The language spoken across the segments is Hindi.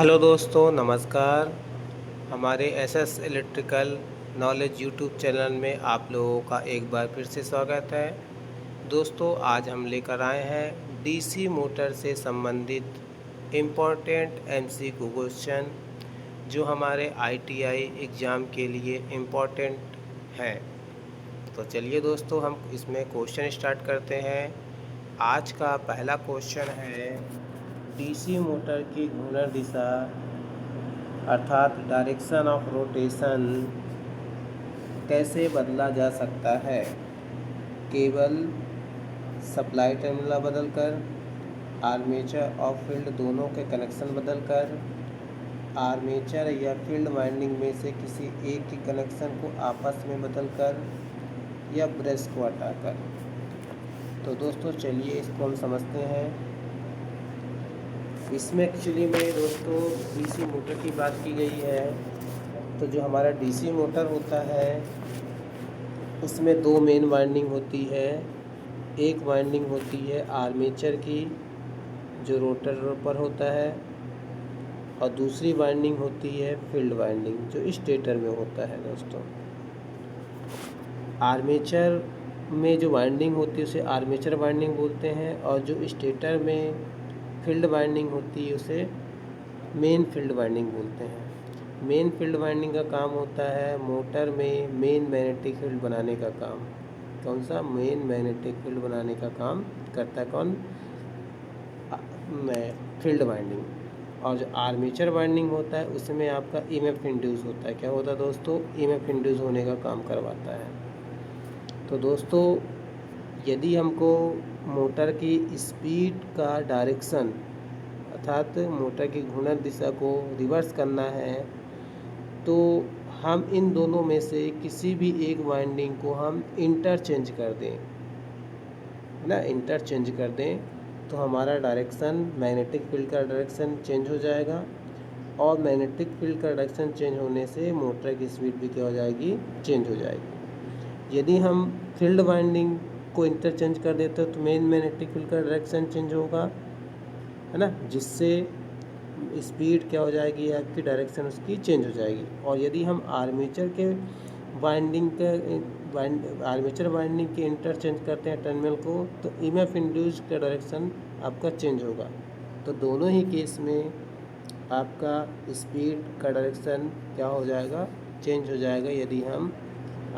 हेलो दोस्तों, नमस्कार। हमारे SS electrical knowledge YouTube channel में आप लोगों का एक बार फिर से स्वागत है। दोस्तों, आज हम लेकर आए हैं डीसी मोटर से संबंधित इम्पोर्टेंट एमसीक्यू क्वेश्चन जो हमारे आईटीआई एग्ज़ाम के लिए इम्पोर्टेंट हैं। तो चलिए दोस्तों, हम इसमें क्वेश्चन स्टार्ट करते हैं। आज का पहला क्वेश्चन है, डीसी मोटर की घूर्णन दिशा अर्थात डायरेक्शन ऑफ रोटेशन कैसे बदला जा सकता है? केवल सप्लाई टर्मिनल बदलकर, आर्मेचर और फील्ड दोनों के कनेक्शन बदलकर, आर्मेचर या फील्ड वाइंडिंग में से किसी एक के कनेक्शन को आपस में बदलकर, या ब्रश को हटाकर। तो दोस्तों चलिए इसको हम समझते हैं। इसमें एक्चुअली में दोस्तों डीसी मोटर की बात की गई है। तो जो हमारा डीसी मोटर होता है उसमें दो मेन वाइंडिंग होती है। एक वाइंडिंग होती है आर्मेचर की जो रोटर पर होता है, और दूसरी वाइंडिंग होती है फील्ड वाइंडिंग जो स्टेटर में होता है। दोस्तों आर्मेचर में जो वाइंडिंग होती है उसे आर्मेचर वाइंडिंग बोलते हैं, और जो स्टेटर में फील्ड वाइंडिंग होती है उसे मेन फील्ड वाइंडिंग बोलते हैं। मेन फील्ड वाइंडिंग का काम होता है मोटर में मेन मैग्नेटिक फील्ड बनाने का काम। कौन सा? मेन मैग्नेटिक फील्ड बनाने का काम करता है कौन? Field winding. और जो आर्मेचर वाइंडिंग होता है उसमें आपका ईएमएफ इंड्यूस होता है। क्या होता है दोस्तों? ईएमएफ इंड्यूस होने का काम करवाता है। तो दोस्तों यदि हमको मोटर की स्पीड का डायरेक्शन अर्थात मोटर की घूर्णन दिशा को रिवर्स करना है, तो हम इन दोनों में से किसी भी एक वाइंडिंग को हम इंटरचेंज कर दें ना, इंटरचेंज कर दें तो हमारा डायरेक्शन मैग्नेटिक फील्ड का डायरेक्शन चेंज हो जाएगा, और मैग्नेटिक फील्ड का डायरेक्शन चेंज होने से मोटर की स्पीड भी क्या हो जाएगी? चेंज हो जाएगी। यदि हम फील्ड वाइंडिंग को इंटरचेंज कर देते हो तो मेन मैग्नेटिक फील्ड का डायरेक्शन चेंज होगा, है ना, जिससे स्पीड क्या हो जाएगी? आपकी डायरेक्शन उसकी चेंज हो जाएगी। और यदि हम आर्मेचर के आर्मेचर वाइंडिंग के इंटरचेंज करते हैं टर्मिनल को, तो ईएमएफ इंड्यूस का डायरेक्शन आपका चेंज होगा। तो दोनों ही केस में आपका स्पीड का डायरेक्शन क्या हो जाएगा? चेंज हो जाएगा, यदि हम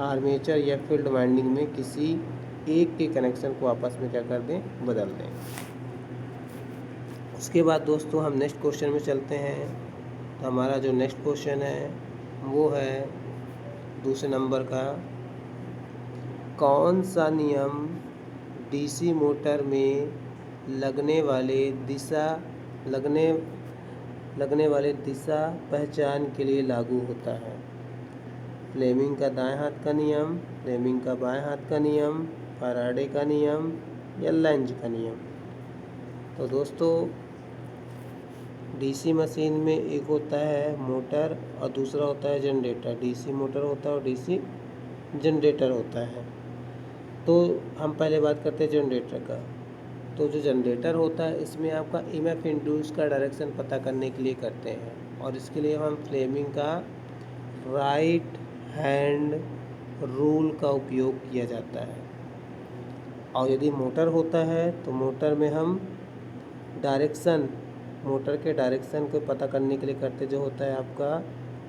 आर्मेचर या फील्ड वाइंडिंग में किसी एक के कनेक्शन को आपस में क्या कर दें? बदल दें। उसके बाद दोस्तों हम नेक्स्ट क्वेश्चन में चलते हैं। तो हमारा जो नेक्स्ट क्वेश्चन है वो है दूसरे नंबर का, कौन सा नियम डीसी मोटर में लगने वाले दिशा पहचान के लिए लागू होता है? फ्लेमिंग का दाएं हाथ का नियम, फ्लेमिंग का बाएं हाथ का नियम, फैराडे का नियम, या लेंज का नियम? तो दोस्तों डीसी मशीन में एक होता है मोटर और दूसरा होता है जनरेटर। डीसी मोटर होता है और डीसी जनरेटर होता है। तो हम पहले बात करते हैं जनरेटर का। तो जो जनरेटर होता है इसमें आपका ईएमएफ इंड्यूस का डायरेक्शन पता करने के लिए करते हैं, और इसके लिए हम फ्लेमिंग का राइट हैंड रूल का उपयोग किया जाता है। और यदि मोटर होता है तो मोटर में हम मोटर के डायरेक्शन को पता करने के लिए करते जो होता है आपका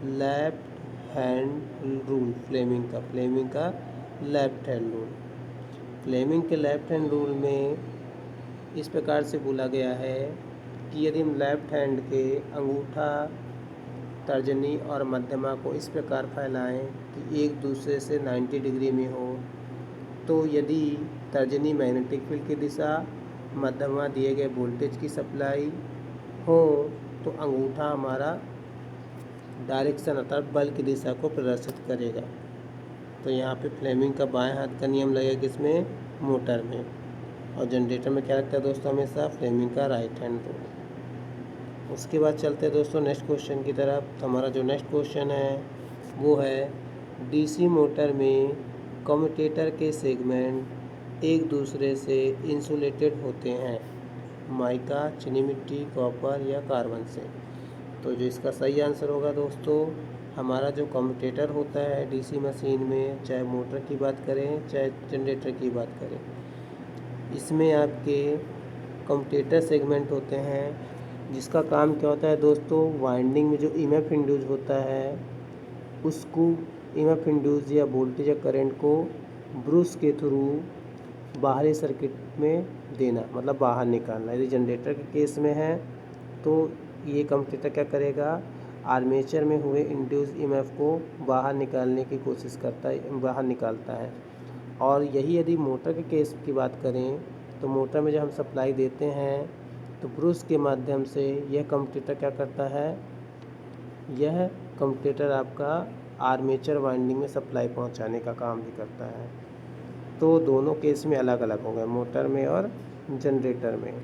लेफ्ट हैंड रूल। फ्लेमिंग का लेफ्ट हैंड रूल। फ्लेमिंग के लेफ्ट हैंड रूल में इस प्रकार से बोला गया है कि यदि हम लेफ्ट हैंड के अंगूठा, तर्जनी और मध्यमा को इस प्रकार फैलाएं कि एक दूसरे से 90 डिग्री में हो, तो यदि तर्जनी मैग्नेटिक फील्ड की दिशा, मध्यमा दिए गए वोल्टेज की सप्लाई हो, तो अंगूठा हमारा डायरेक्शन अर्थात बल की दिशा को प्रदर्शित करेगा। तो यहाँ पे फ्लेमिंग का बाएं हाथ का नियम लगेगा किसमें? मोटर में। और जनरेटर में क्या लगता है दोस्तों? हमेशा फ्लेमिंग का राइट हैंड रूल। उसके बाद चलते हैं दोस्तों नेक्स्ट क्वेश्चन की तरफ। तो हमारा जो नेक्स्ट क्वेश्चन है वो है, डीसी मोटर में कम्यूटेटर के सेगमेंट एक दूसरे से इंसुलेटेड होते हैं, माइका, चीनी मिट्टी, कॉपर या कार्बन से? तो जो इसका सही आंसर होगा दोस्तों, हमारा जो कम्यूटेटर होता है डीसी मशीन में, चाहे मोटर की बात करें चाहे जनरेटर की बात करें, इसमें आपके कम्यूटेटर सेगमेंट होते हैं, जिसका काम क्या होता है दोस्तों, वाइंडिंग में जो ईएमएफ इंड्यूस होता है उसको ईएमएफ इंड्यूस या वोल्टेज या करंट को ब्रूश के थ्रू बाहरी सर्किट में देना, मतलब बाहर निकालना। यदि जनरेटर के केस में है तो ये कम्यूटेटर क्या करेगा, आर्मेचर में हुए इंड्यूस ईएमएफ को बाहर निकालने की कोशिश करता है, बाहर निकालता है। और यही यदि मोटर के केस की बात करें तो मोटर में जब हम सप्लाई देते हैं तो ब्रूश के माध्यम से यह कम्यूटेटर क्या करता है, यह कम्यूटेटर आपका आर्मेचर वाइंडिंग में सप्लाई पहुंचाने का काम भी करता है। तो दोनों केस में अलग अलग होंगे, मोटर में और जनरेटर में।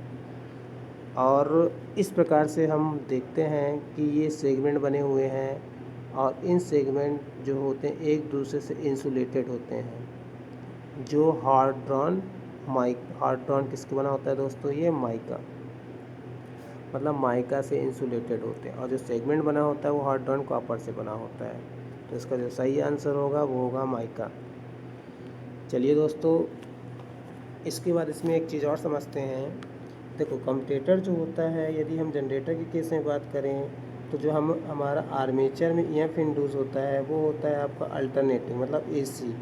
और इस प्रकार से हम देखते हैं कि ये सेगमेंट बने हुए हैं और इन सेगमेंट जो होते हैं एक दूसरे से इंसुलेटेड होते हैं। जो हार्ड ड्रॉन किसके बना होता है दोस्तों, ये माइका, मतलब माइका से इंसुलेटेड होते हैं। और जो सेगमेंट बना होता है वो हार्ड ड्रॉन कॉपर से बना होता है। तो इसका जो सही आंसर होगा वो होगा माइका। चलिए दोस्तों, इसके बाद इसमें एक चीज़ और समझते हैं। देखो, कम्यूटेटर जो होता है, यदि हम जनरेटर के केस में बात करें तो जो हमारा आर्मेचर में ईएमएफ इंड्यूस होता है वो होता है आपका अल्टरनेटिंग, मतलब एसी।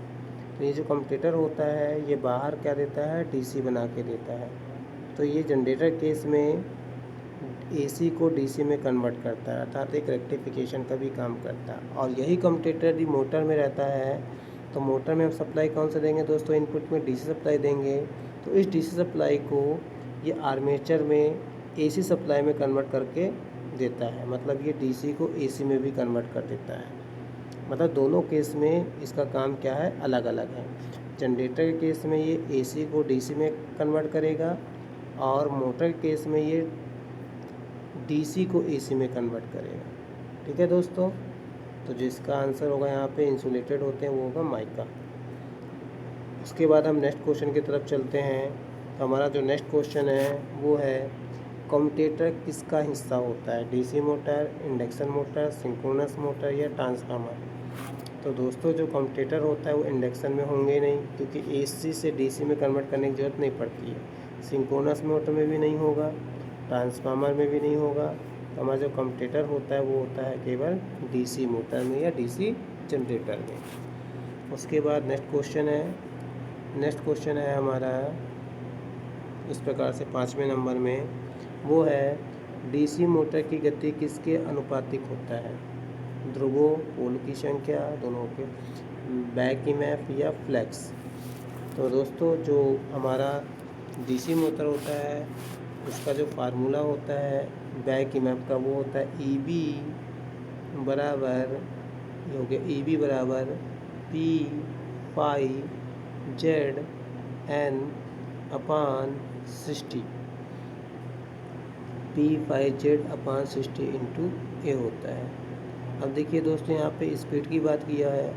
तो ये जो कम्यूटेटर होता है ये बाहर क्या देता है, डीसी बना के देता है। तो ये जनरेटर केस में एसी को डीसी में कन्वर्ट करता है, अर्थात एक रेक्टिफिकेशन का भी काम करता है। और यही कम्यूटेटर यदि मोटर में रहता है तो मोटर में हम सप्लाई कौन सा देंगे दोस्तों, इनपुट में डीसी सप्लाई देंगे। तो इस डीसी सप्लाई को ये आर्मेचर में एसी सप्लाई में कन्वर्ट करके देता है, मतलब ये डीसी को एसी में भी कन्वर्ट कर देता है। मतलब दोनों केस में इसका काम क्या है, अलग अलग है। जनरेटर के केस में ये एसी को डीसी में कन्वर्ट करेगा और मोटर के केस में ये डीसी को एसी में कन्वर्ट करेगा। ठीक है दोस्तों, तो जो इसका आंसर होगा यहाँ पे इंसुलेटेड होते हैं वो होगा माइका। उसके बाद हम नेक्स्ट क्वेश्चन की तरफ चलते हैं। तो हमारा जो नेक्स्ट क्वेश्चन है वो है, कम्यूटेटर किसका हिस्सा होता है, DC motor, induction motor, synchronous motor या ट्रांसफार्मर। तो दोस्तों जो कम्यूटेटर होता है वो इंडक्शन में होंगे नहीं, क्योंकि एसी से डीसी में कन्वर्ट करने की ज़रूरत नहीं पड़ती है। सिंक्रोनस मोटर में भी नहीं होगा, ट्रांसफार्मर में भी नहीं होगा। तो हमारा जो कम्यूटेटर होता है वो होता है केवल डीसी मोटर में या डीसी जनरेटर में। उसके बाद नेक्स्ट क्वेश्चन है हमारा इस प्रकार से 5वें नंबर में, वो है डीसी मोटर की गति किसके अनुपातिक होता है, ध्रुवों, पोल की संख्या, दोनों के, बैक ईएमएफ या फ्लैक्स। तो दोस्तों जो हमारा डीसी मोटर होता है उसका जो फार्मूला होता है बैक ईएमएफ का वो होता है ईबी बराबर, ये हो गया ईबी बराबर पी फाई जेड एन अपान 60, P phi z upon 60 into ए होता है। अब देखिए दोस्तों यहाँ पे स्पीड की बात किया है,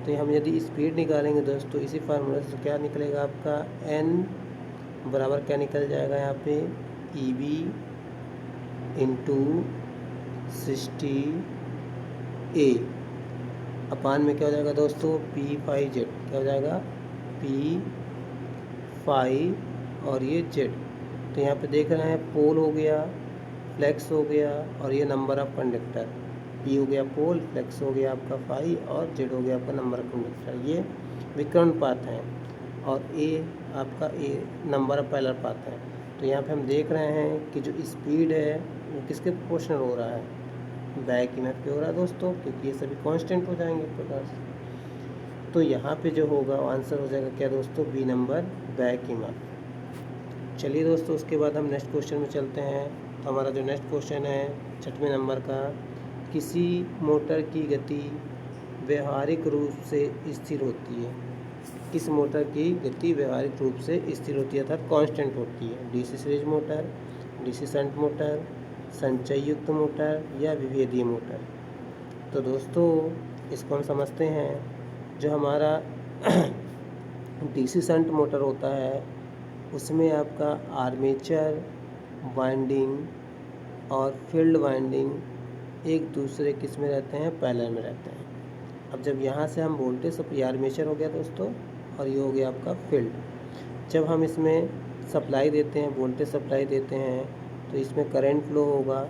तो हम यदि स्पीड निकालेंगे दोस्तों इसी फार्मूला से, तो क्या निकलेगा आपका एन बराबर क्या निकल जाएगा यहाँ पे, ई बी इंटू 60 ए अपान में क्या हो जाएगा दोस्तों, पी फाई जेड, क्या हो जाएगा पी फाई और ये जेड। तो यहाँ पे देख रहे हैं पोल हो गया, फ्लैक्स हो गया और ये नंबर ऑफ कंडक्टर, पी हो गया पोल, फ्लैक्स हो गया आपका फाई और जेड हो गया आपका नंबर ऑफ कंडक्टर। ये विकर्ण पाथ हैं और ए आपका ए नंबर ऑफ पैरेलल पाथ है। तो यहाँ पे हम देख रहे हैं कि जो स्पीड है वो किसके प्रोपोर्शनल हो रहा है, बैक ईएमएफ पे हो रहा है दोस्तों, क्योंकि ये सभी कांस्टेंट हो जाएंगे इस प्रकार से। तो यहाँ पे जो होगा आंसर हो जाएगा क्या दोस्तों, बी नंबर, बैक ईएमएफ। चलिए दोस्तों, उसके बाद हम नेक्स्ट क्वेश्चन में चलते हैं। तो हमारा जो नेक्स्ट क्वेश्चन है 6वें नंबर का, किसी मोटर की गति व्यवहारिक रूप से स्थिर होती है, किस मोटर की गति व्यवहारिक रूप से स्थिर होती है अर्थात कांस्टेंट होती है, DC series motor, DC shunt motor, संचय युक्त मोटर या विभेदीय मोटर। तो दोस्तों इसको हम समझते हैं। जो हमारा डीसी शंट मोटर होता है उसमें आपका आर्मेचर वाइंडिंग और फील्ड वाइंडिंग एक दूसरे किस में रहते हैं, पैरेलल में रहते हैं। अब जब यहाँ से हम वोल्टेज सप्लाई, आर्मेचर हो गया दोस्तों, और ये हो गया आपका फील्ड। जब हम इसमें सप्लाई देते हैं, वोल्टेज सप्लाई देते हैं, तो इसमें करंट फ्लो होगा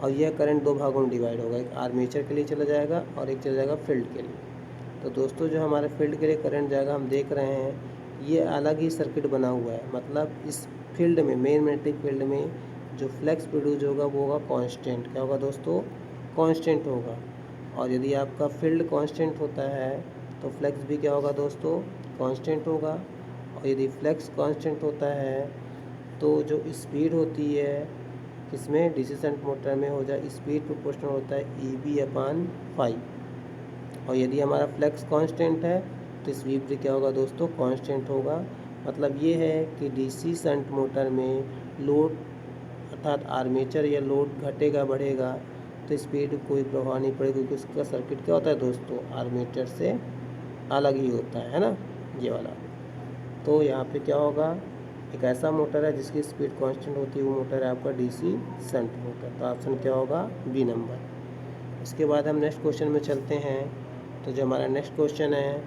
और यह करंट दो भागों में डिवाइड होगा, एक आर्मेचर के लिए चला जाएगा और एक चला जाएगा फील्ड के लिए। तो दोस्तों जो हमारे फील्ड के लिए करंट जाएगा, हम देख रहे हैं ये अलग ही सर्किट बना हुआ है। मतलब इस फील्ड में, मेन मैग्नेटिक फील्ड में जो फ्लक्स प्रोड्यूस होगा वो होगा कांस्टेंट। क्या होगा दोस्तों, कांस्टेंट होगा। और यदि आपका फील्ड कांस्टेंट होता है तो फ्लक्स भी क्या होगा दोस्तों, कांस्टेंट होगा। और यदि फ्लक्स कांस्टेंट होता है तो जो स्पीड होती है किसमें, डीसी शंट मोटर में हो जाए, स्पीड प्रोपोर्शनल होता है EB/5। और यदि हमारा फ्लक्स कांस्टेंट है तो स्पीड भी क्या होगा दोस्तों, कांस्टेंट होगा। मतलब ये है कि डीसी शंट मोटर में लोड अर्थात आर्मेचर या लोड घटेगा बढ़ेगा तो स्पीड कोई प्रभाव नहीं पड़ेगा, क्योंकि उसका सर्किट क्या होता है दोस्तों, आर्मेचर से अलग ही होता है ना, ये वाला। तो यहाँ पे क्या होगा, एक ऐसा मोटर है जिसकी स्पीड कांस्टेंट होती है, वो मोटर है आपका डीसी शंट मोटर। तो ऑप्शन क्या होगा, बी नंबर। उसके बाद हम नेक्स्ट क्वेश्चन में चलते हैं। तो जो हमारा नेक्स्ट क्वेश्चन है,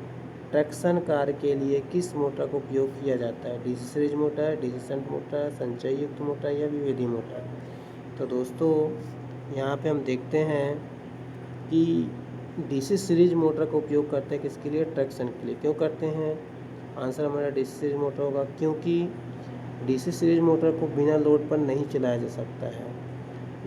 ट्रैक्शन कार्य के लिए किस मोटर का उपयोग किया जाता है, DC series motor, DC shunt motor, संचय युक्त मोटर या विभेदी मोटर। तो दोस्तों यहाँ पे हम देखते हैं कि डीसी सीरीज मोटर का उपयोग करते हैं किसके लिए, ट्रैक्शन के लिए। क्यों करते हैं, आंसर हमारा डीसी सीरीज मोटर होगा, क्योंकि डीसी सीरीज मोटर को बिना लोड पर नहीं चलाया जा सकता है।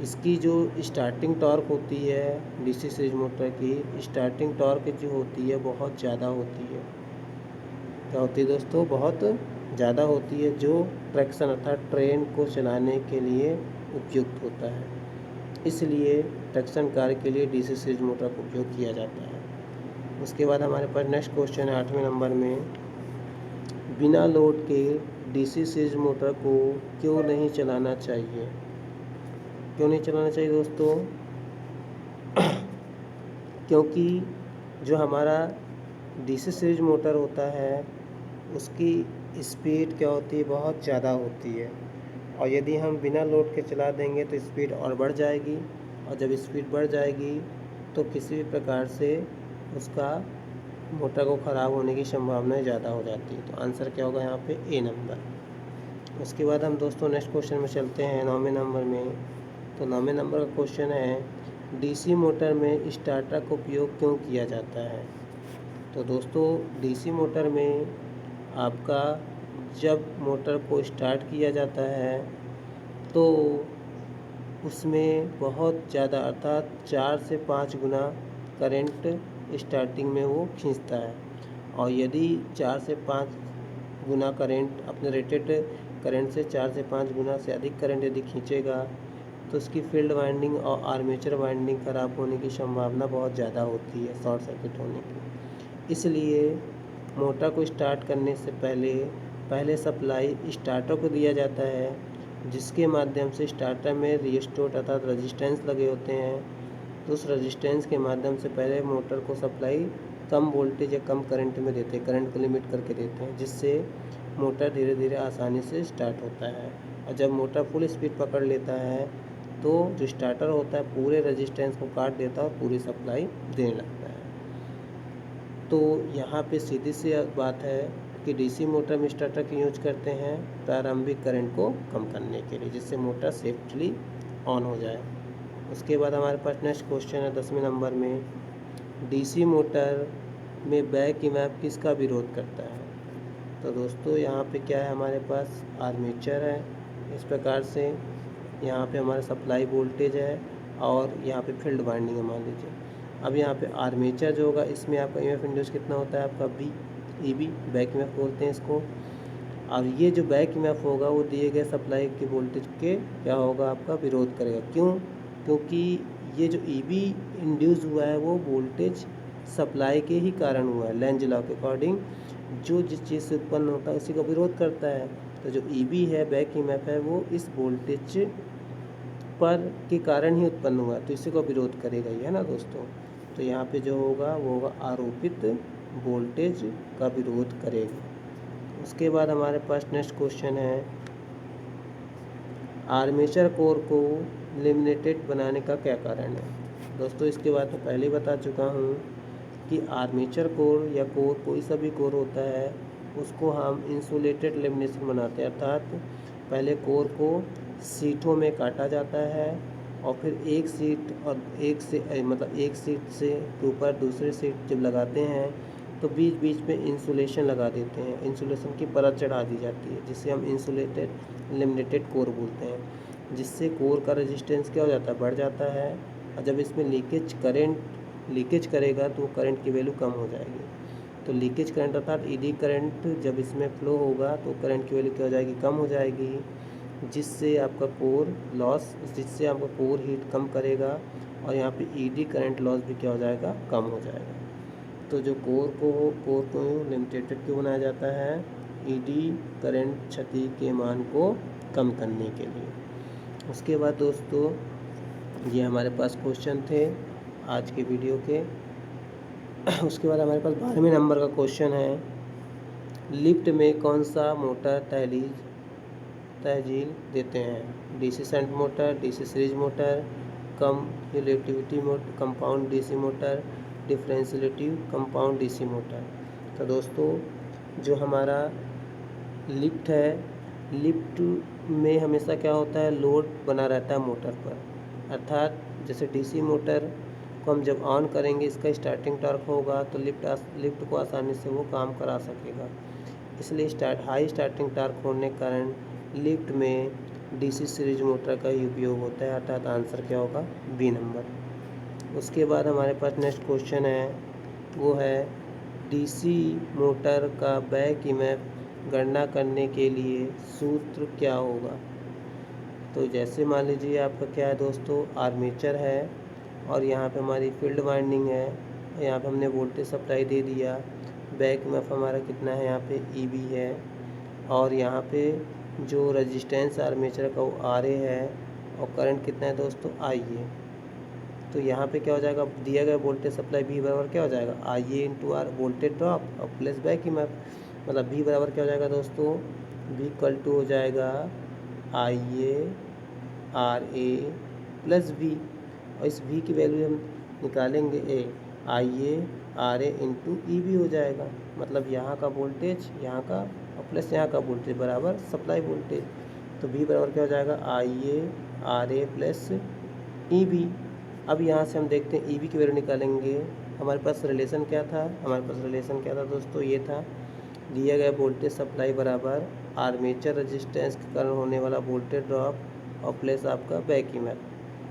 इसकी जो स्टार्टिंग टॉर्क होती है, डीसी सीरीज मोटर की स्टार्टिंग टॉर्क जो होती है बहुत ज़्यादा होती है। क्या होती है दोस्तों, बहुत ज़्यादा होती है, जो ट्रैक्शन अर्थात ट्रेन को चलाने के लिए उपयुक्त होता है। इसलिए ट्रैक्शन कार्य के लिए डीसी सीरीज मोटर का उपयोग किया जाता है। उसके बाद हमारे पास नेक्स्ट क्वेश्चन है 8वें नंबर में, बिना लोड के डीसी सीरीज मोटर को क्यों नहीं चलाना चाहिए। क्यों नहीं चलाना चाहिए दोस्तों, क्योंकि जो हमारा डीसी सीरीज मोटर होता है उसकी स्पीड क्या होती है, बहुत ज़्यादा होती है। और यदि हम बिना लोड के चला देंगे तो स्पीड और बढ़ जाएगी, और जब स्पीड बढ़ जाएगी तो किसी भी प्रकार से उसका मोटर को ख़राब होने की संभावना ज़्यादा हो जाती है। तो आंसर क्या होगा यहाँ पे, ए नंबर। उसके बाद हम दोस्तों नेक्स्ट क्वेश्चन में चलते हैं 9वें नंबर में। तो 9वें नंबर का क्वेश्चन है, डीसी मोटर में स्टार्टर का उपयोग क्यों किया जाता है। तो दोस्तों डीसी मोटर में आपका जब मोटर को स्टार्ट किया जाता है तो उसमें बहुत ज़्यादा अर्थात 4 से 5 गुना करंट स्टार्टिंग में वो खींचता है। और यदि 4 से 5 गुना करंट, अपने रेटेड करंट से 4 से 5 गुना से अधिक करंट यदि खींचेगा तो उसकी फील्ड वाइंडिंग और आर्मेचर वाइंडिंग ख़राब होने की संभावना बहुत ज़्यादा होती है, शॉर्ट सर्किट होने की। इसलिए मोटर को स्टार्ट करने से पहले सप्लाई स्टार्टर को दिया जाता है, जिसके माध्यम से स्टार्टर में रिस्टोर अर्थात रेजिस्टेंस लगे होते हैं। तो उस रेजिस्टेंस के माध्यम से पहले मोटर को सप्लाई कम वोल्टेज या कम करंट में देते हैं, करंट को लिमिट करके देते हैं, जिससे मोटर धीरे धीरे आसानी से स्टार्ट होता है। और जब मोटर फुल स्पीड पकड़ लेता है तो जो स्टार्टर होता है पूरे रेजिस्टेंस को काट देता है और पूरी सप्लाई देने लगता है। तो यहाँ पे सीधी सी बात है कि डीसी मोटर में स्टार्टर की यूज करते हैं प्रारंभिक करंट को कम करने के लिए, जिससे मोटर सेफ्टली ऑन हो जाए। उसके बाद हमारे पास नेक्स्ट क्वेश्चन है 10वें नंबर में, डीसी मोटर में बैक ईएमएफ किसका विरोध करता है। तो दोस्तों यहाँ पे क्या है, हमारे पास आर्मेचर है, इस प्रकार से यहाँ पे हमारा सप्लाई वोल्टेज है और यहाँ पे फील्ड वाइंडिंग है मान लीजिए। अब यहाँ पे आर्मेचर जो होगा इसमें आपका ईएमएफ इंड्यूस कितना होता है, आपका EB बैक ईएमएफ बोलते हैं इसको। और ये जो बैक ईएमएफ होगा वो दिए गए सप्लाई के वोल्टेज के क्या होगा, आपका विरोध करेगा। क्यों, क्योंकि ये जो EB इंड्यूस हुआ है वो वोल्टेज सप्लाई के ही कारण हुआ है। लेंज लॉ के अकॉर्डिंग जो जिस चीज़ से उत्पन्न होता है उसी का विरोध करता है। तो जो EB है, बैक ईएमएफ है, वो इस वोल्टेज पर के कारण ही उत्पन्न हुआ, तो इसी को विरोध करेगा ही, है ना दोस्तों। तो यहाँ पे जो होगा वो होगा आरोपित वोल्टेज का विरोध करेगा। उसके बाद हमारे पास नेक्स्ट क्वेश्चन है, आर्मेचर कोर को लेमिनेटेड बनाने का क्या कारण है। दोस्तों इसके बाद मैं पहले ही बता चुका हूँ कि आर्मेचर कोर या कोर कोई सा भी कोर होता है उसको हम इंसुलेटेड लेमिनेशन बनाते हैं, अर्थात पहले कोर को सीटों में काटा जाता है और फिर एक सीट और एक सीट से ऊपर दूसरे सीट जब लगाते हैं तो बीच बीच में इंसुलेशन लगा देते हैं, इंसुलेशन की परत चढ़ा दी जाती है, जिसे हम इंसुलेटेड लेमिनेटेड कोर बोलते हैं। जिससे कोर का रेजिस्टेंस क्या हो जाता है, बढ़ जाता है, और जब इसमें लीकेज करेगा तो करंट की वैल्यू कम हो जाएगी। तो लीकेज करंट अर्थात ईडी करंट जब इसमें फ्लो होगा तो करंट की वैल्यू क्या हो जाएगी, कम हो जाएगी, जिससे आपका कोर हीट कम करेगा और यहाँ पे ईडी करंट लॉस भी क्या हो जाएगा, कम हो जाएगा। तो जो कोर को लिमिटेड क्यों बनाया जाता है, ईडी करंट क्षति के मान को कम करने के लिए। उसके बाद दोस्तों ये हमारे पास क्वेश्चन थे आज के वीडियो के। उसके बाद हमारे पास 12वें नंबर का क्वेश्चन है, लिफ्ट में कौन सा मोटर तहजील देते हैं, DC shunt motor, DC series motor, cumulativity motor, compound DC motor, differentiative compound DC motor. तो दोस्तों जो हमारा लिफ्ट है, लिफ्ट में हमेशा क्या होता है, लोड बना रहता है मोटर पर, अर्थात जैसे डीसी मोटर को हम जब ऑन करेंगे इसका स्टार्टिंग टॉर्क होगा तो लिफ्ट को आसानी से वो काम करा सकेगा। इसलिए हाई स्टार्टिंग टॉर्क होने के कारण लिफ्ट में डीसी सीरीज मोटर का ही उपयोग होता है, अर्थात आंसर क्या होगा, बी नंबर। उसके बाद हमारे पास नेक्स्ट क्वेश्चन है, वो है डीसी मोटर का बैक ईएमएफ गणना करने के लिए सूत्र क्या होगा। तो जैसे मान लीजिए आपका क्या है दोस्तों, आर्मेचर है और यहाँ पे हमारी फील्ड वाइंडिंग है, यहाँ पे हमने वोल्टेज सप्लाई दे दिया, बैक ईएमएफ हमारा कितना है, यहाँ पे ईबी है, और यहाँ पे जो रेजिस्टेंस आर्मेचर का वो आरए है, और करंट कितना है दोस्तों, आईए। तो यहाँ पे क्या हो जाएगा, दिया गया वोल्टेज सप्लाई भी बराबर क्या हो जाएगा, आईए इंटू आर वोल्टेज ड्रॉप और प्लस बैक ईएमएफ, मतलब भी बराबर क्या हो जाएगा दोस्तों, भी इक्वल टू हो जाएगा I A R A plus we, और इस वी की वैल्यू हम निकालेंगे I A R A into E B हो जाएगा, मतलब यहाँ का वोल्टेज यहाँ का और प्लस यहाँ का वोल्टेज बराबर सप्लाई वोल्टेज। तो वी बराबर क्या हो जाएगा, I A R A plus E B. अब यहाँ से हम देखते हैं ई बी की वैल्यू निकालेंगे। हमारे पास रिलेशन क्या था, दोस्तों, ये था दिया गया वोल्टेज सप्लाई बराबर आर्मेचर रेजिस्टेंस के कारण होने वाला वोल्टेज ड्रॉप और प्लस आपका बैक ईएमएफ,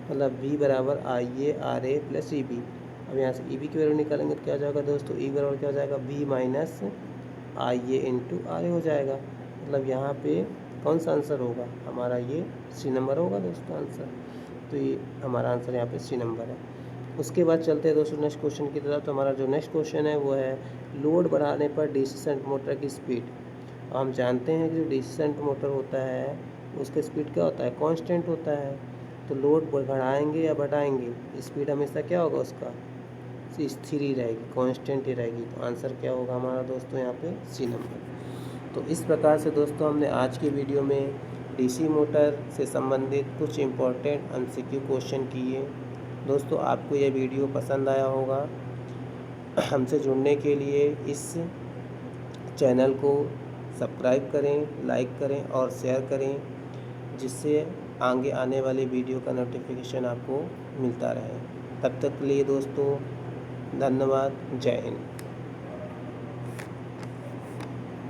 मतलब V बराबर I A R A plus E B. अब यहाँ से ई बी की वैल्यू निकालेंगे तो क्या हो जाएगा दोस्तों, ई बराबर क्या हो जाएगा, V minus I A into R A हो जाएगा, मतलब यहाँ पे कौन सा आंसर होगा हमारा, ये सी नंबर होगा दोस्तों आंसर। तो ये हमारा आंसर यहाँ पे सी नंबर है। उसके बाद चलते हैं दोस्तों नेक्स्ट क्वेश्चन की तरफ। तो हमारा जो नेक्स्ट क्वेश्चन है वो है लोड बढ़ाने पर डीसी शंट मोटर की स्पीड। हम जानते हैं कि जो डीसी शंट मोटर होता है उसका स्पीड क्या होता है, कांस्टेंट होता है। तो लोड बढ़ाएंगे या बढ़ाएंगे, स्पीड हमेशा क्या होगा उसका, स्थिर ही रहेगी, कांस्टेंट ही रहेगी। तो आंसर क्या होगा हमारा दोस्तों यहाँ पे सी नंबर। तो इस प्रकार से दोस्तों हमने आज की वीडियो में डीसी मोटर से संबंधित कुछ इम्पोर्टेंट एमसीक्यू क्वेश्चन किए। दोस्तों आपको यह वीडियो पसंद आया होगा। हमसे जुड़ने के लिए इस चैनल को सब्सक्राइब करें, लाइक करें और शेयर करें, जिससे आगे आने वाले वीडियो का नोटिफिकेशन आपको मिलता रहे। तब तक के लिए दोस्तों धन्यवाद, जय हिंद।